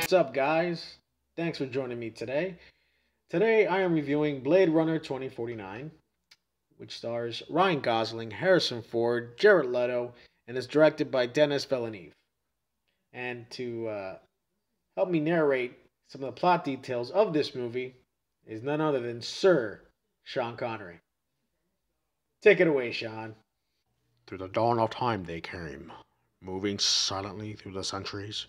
What's up, guys? Thanks for joining me today. Today I am reviewing Blade Runner 2049, which stars Ryan Gosling, Harrison Ford, Jared Leto, and is directed by Denis Villeneuve. And to help me narrate some of the plot details of this movie is none other than Sir Sean Connery. Take it away, Sean. Through the dawn of time they came, moving silently through the centuries,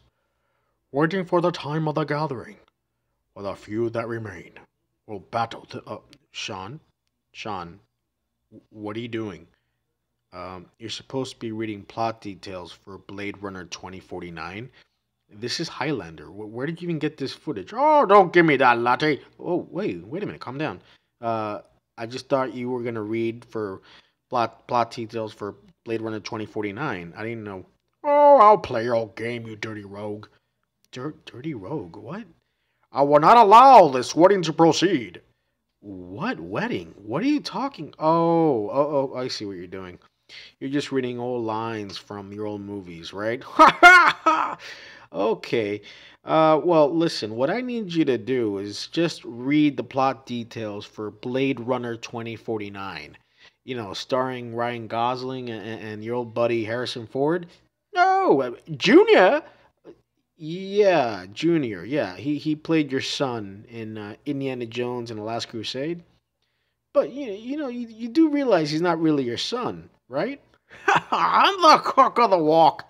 waiting for the time of the gathering, where the few that remain will battle to. Sean? Sean, what are you doing? You're supposed to be reading plot details for Blade Runner 2049. This is Highlander. Where did you even get this footage? Oh, don't give me that latte. Oh, wait a minute. Calm down. Uh, I just thought you were gonna read for plot details for Blade Runner 2049. I didn't know. Oh, I'll play your game, you dirty rogue. Dirty rogue? What? I will not allow this wedding to proceed. What wedding? What are you talking? Oh, I see what you're doing. You're just reading old lines from your old movies, right? Okay. Well, listen, what I need you to do is just read the plot details for Blade Runner 2049. You know, starring Ryan Gosling and your old buddy Harrison Ford. No, Junior. Yeah, Junior. Yeah, he played your son in Indiana Jones and the Last Crusade. But you do realize he's not really your son, right? I'm the cook of the walk.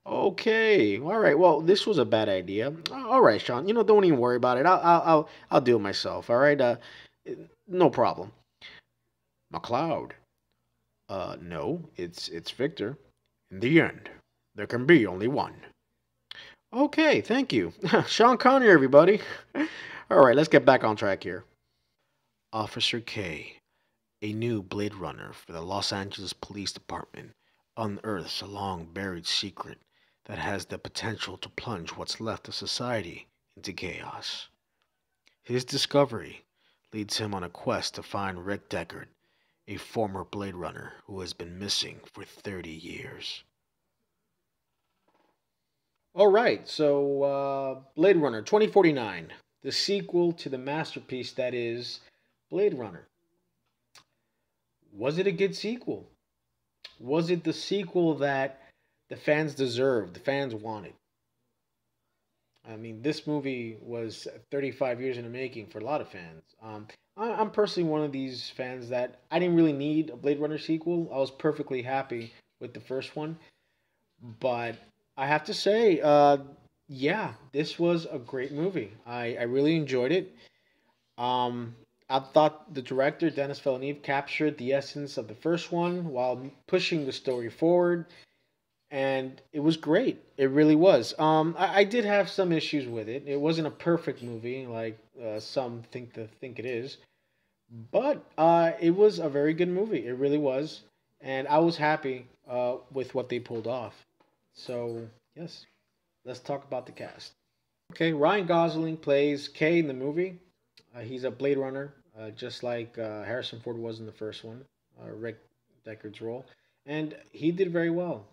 Okay, all right. Well, this was a bad idea. All right, Sean. Don't even worry about it. I'll do it myself. All right. No problem. McLeod. No, it's Victor. In the end, there can be only one. Okay, thank you, Sean Connery, everybody. All right, let's get back on track here. Officer K, a new Blade Runner for the Los Angeles Police Department, unearths a long buried secret that has the potential to plunge what's left of society into chaos. His discovery leads him on a quest to find Rick Deckard, a former Blade Runner who has been missing for 30 years. All right, so Blade Runner 2049, the sequel to the masterpiece that is Blade Runner. Was it a good sequel? Was it the sequel that the fans deserved, the fans wanted? I mean, this movie was 35 years in the making for a lot of fans. I'm personally one of these fans that I didn't really need a Blade Runner sequel. I was perfectly happy with the first one. But I have to say, yeah, this was a great movie. I really enjoyed it. Um, I thought the director, Denis Villeneuve, captured the essence of the first one while pushing the story forward, and it was great. It really was. I did have some issues with it. It wasn't a perfect movie like some think it is, but it was a very good movie. It really was, and I was happy with what they pulled off. So yes, let's talk about the cast. Okay, Ryan Gosling plays K in the movie. He's a Blade Runner, just like Harrison Ford was in the first one, Rick Deckard's role, and he did very well.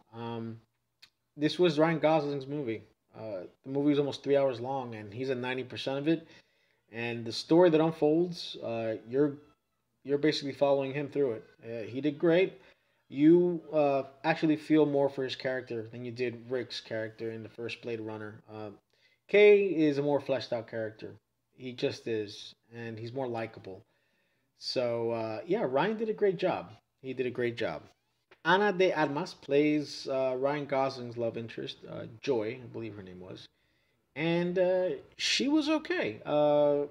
This was Ryan Gosling's movie. The movie is almost 3 hours long, and he's at 90% of it. And the story that unfolds, you're basically following him through it. He did great. You actually feel more for his character than you did Rick's character in the first Blade Runner. Kay is a more fleshed out character. He just is, and he's more likable. So yeah, Ryan did a great job. He did a great job. Ana de Armas plays Ryan Gosling's love interest, Joy, I believe her name was, and she was okay. I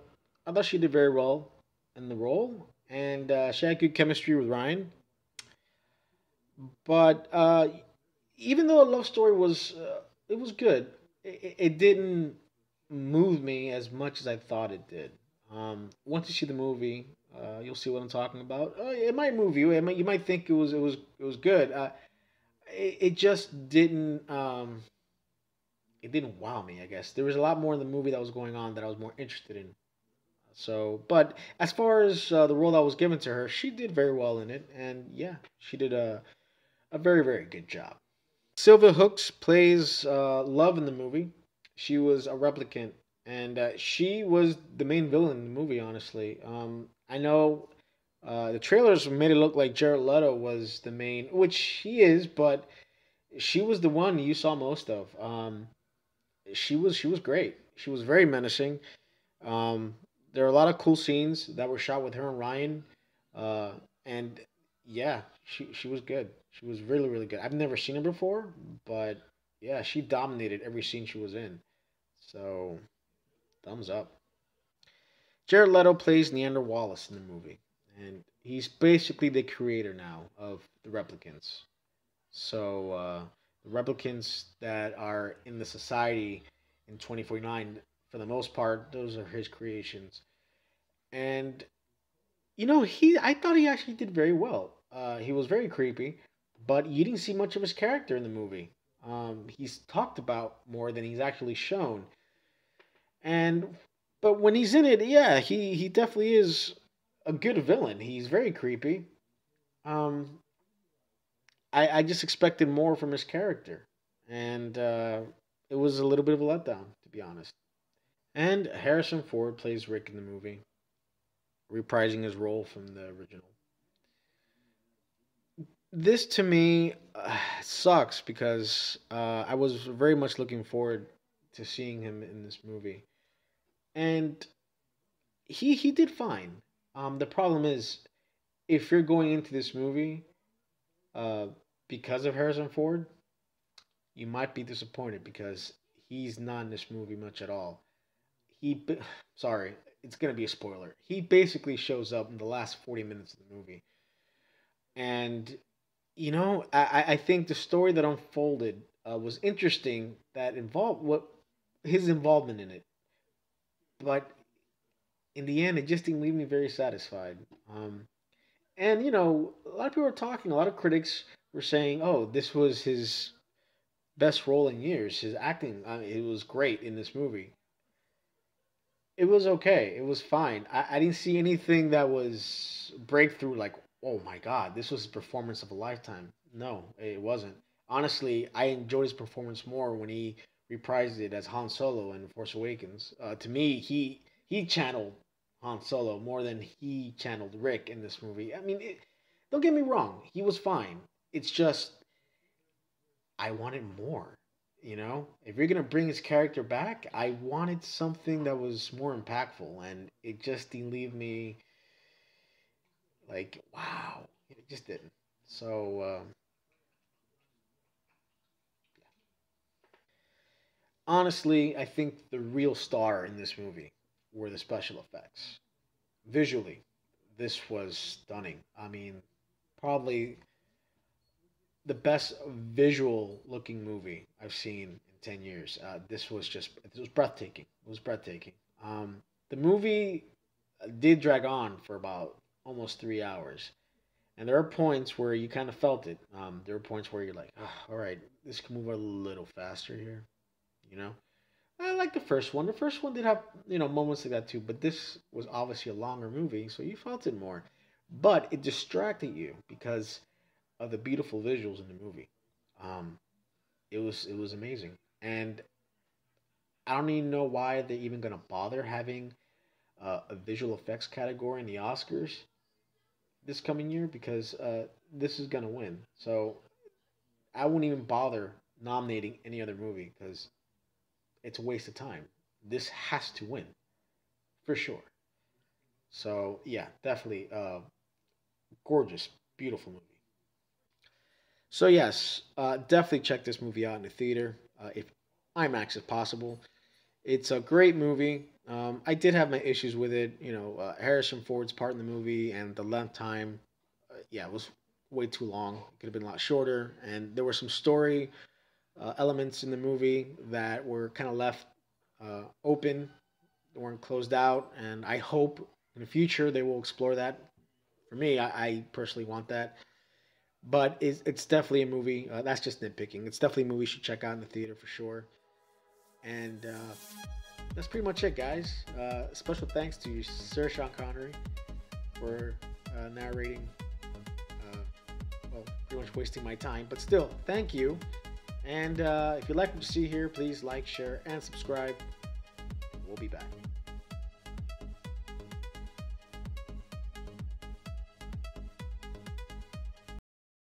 thought she did very well in the role, and she had good chemistry with Ryan. But even though the love story was it was good, it didn't move me as much as I thought it did. Once you see the movie, you'll see what I'm talking about. It might move you. You might think it was good. It just didn't. It didn't wow me. I guess there was a lot more in the movie that was going on that I was more interested in. So, but as far as the role that was given to her, she did very well in it, and yeah, she did a very very good job. Sylvia Hooks plays Love in the movie. She was a replicant, and she was the main villain in the movie. Honestly, I know the trailers made it look like Jared Leto was the main, which he is, but she was the one you saw most of. She was great. She was very menacing. Um, there are a lot of cool scenes that were shot with her and Ryan, uh, and yeah, she was good. She was really really good. I've never seen her before, but yeah, she dominated every scene she was in. So thumbs up. Jared Leto plays Neander Wallace in the movie, and he's basically the creator now of the replicants. So the replicants that are in the society in 2049, for the most part, those are his creations. And I thought he actually did very well. He was very creepy, but you didn't see much of his character in the movie. He's talked about more than he's actually shown. And but when he's in it, yeah, he definitely is a good villain. He's very creepy. Um, I just expected more from his character, and it was a little bit of a letdown, to be honest. And Harrison Ford plays Rick in the movie, reprising his role from the original. This to me sucks because I was very much looking forward to seeing him in this movie, and he did fine. The problem is if you're going into this movie uh, because of Harrison Ford, you might be disappointed because he's not in this movie much at all. Sorry, it's gonna be a spoiler. He basically shows up in the last 40 minutes of the movie, and I think the story that unfolded was interesting. That involved what his involvement in it, but in the end, it just didn't leave me very satisfied. And a lot of people were talking. A lot of critics were saying, "Oh, this was his best role in years. His acting, I mean, it was great in this movie." It was okay. It was fine. I didn't see anything that was breakthrough. Like, oh my god, this was the performance of a lifetime. No, it wasn't. Honestly, I enjoyed his performance more when he reprised it as Han Solo in Force Awakens. To me, he channeled Han Solo more than he channeled Rick in this movie. I mean, don't get me wrong, he was fine. It's just I wanted more. If you're gonna bring his character back, I wanted something that was more impactful, and it just didn't leave me like, wow. It just didn't. So honestly, I think the real star in this movie were the special effects. Visually, this was stunning. I mean, probably the best visual looking movie I've seen in 10 years. This was breathtaking. It was breathtaking. The movie did drag on for about almost 3 hours. And there are points where you kind of felt it. There are points where you're like, oh, all right, this can move a little faster here. You know, I like the first one. The first one did have moments like that too, but this was obviously a longer movie, so you felt it more. But it distracted you because of the beautiful visuals in the movie. Um, it was amazing, and I don't even know why they're even gonna bother having a visual effects category in the Oscars this coming year because this is gonna win. So I wouldn't even bother nominating any other movie because it's a waste of time. This has to win for sure. So yeah, definitely gorgeous, beautiful movie. So yes, definitely check this movie out in the theater if IMAX is possible. It's a great movie. I did have my issues with it. Harrison Ford's part in the movie and the length time. Yeah, it was way too long. It could have been a lot shorter. And there were some story elements in the movie that were kind of left open, they weren't closed out. And I hope in the future they will explore that. For me, I personally want that. But it's definitely a movie. That's just nitpicking. It's definitely a movie you should check out in the theater for sure. And that's pretty much it, guys. Special thanks to Sir Sean Connery for narrating. Well, pretty much wasting my time, but still, thank you. And if you like what you see here, please like, share, and subscribe. We'll be back.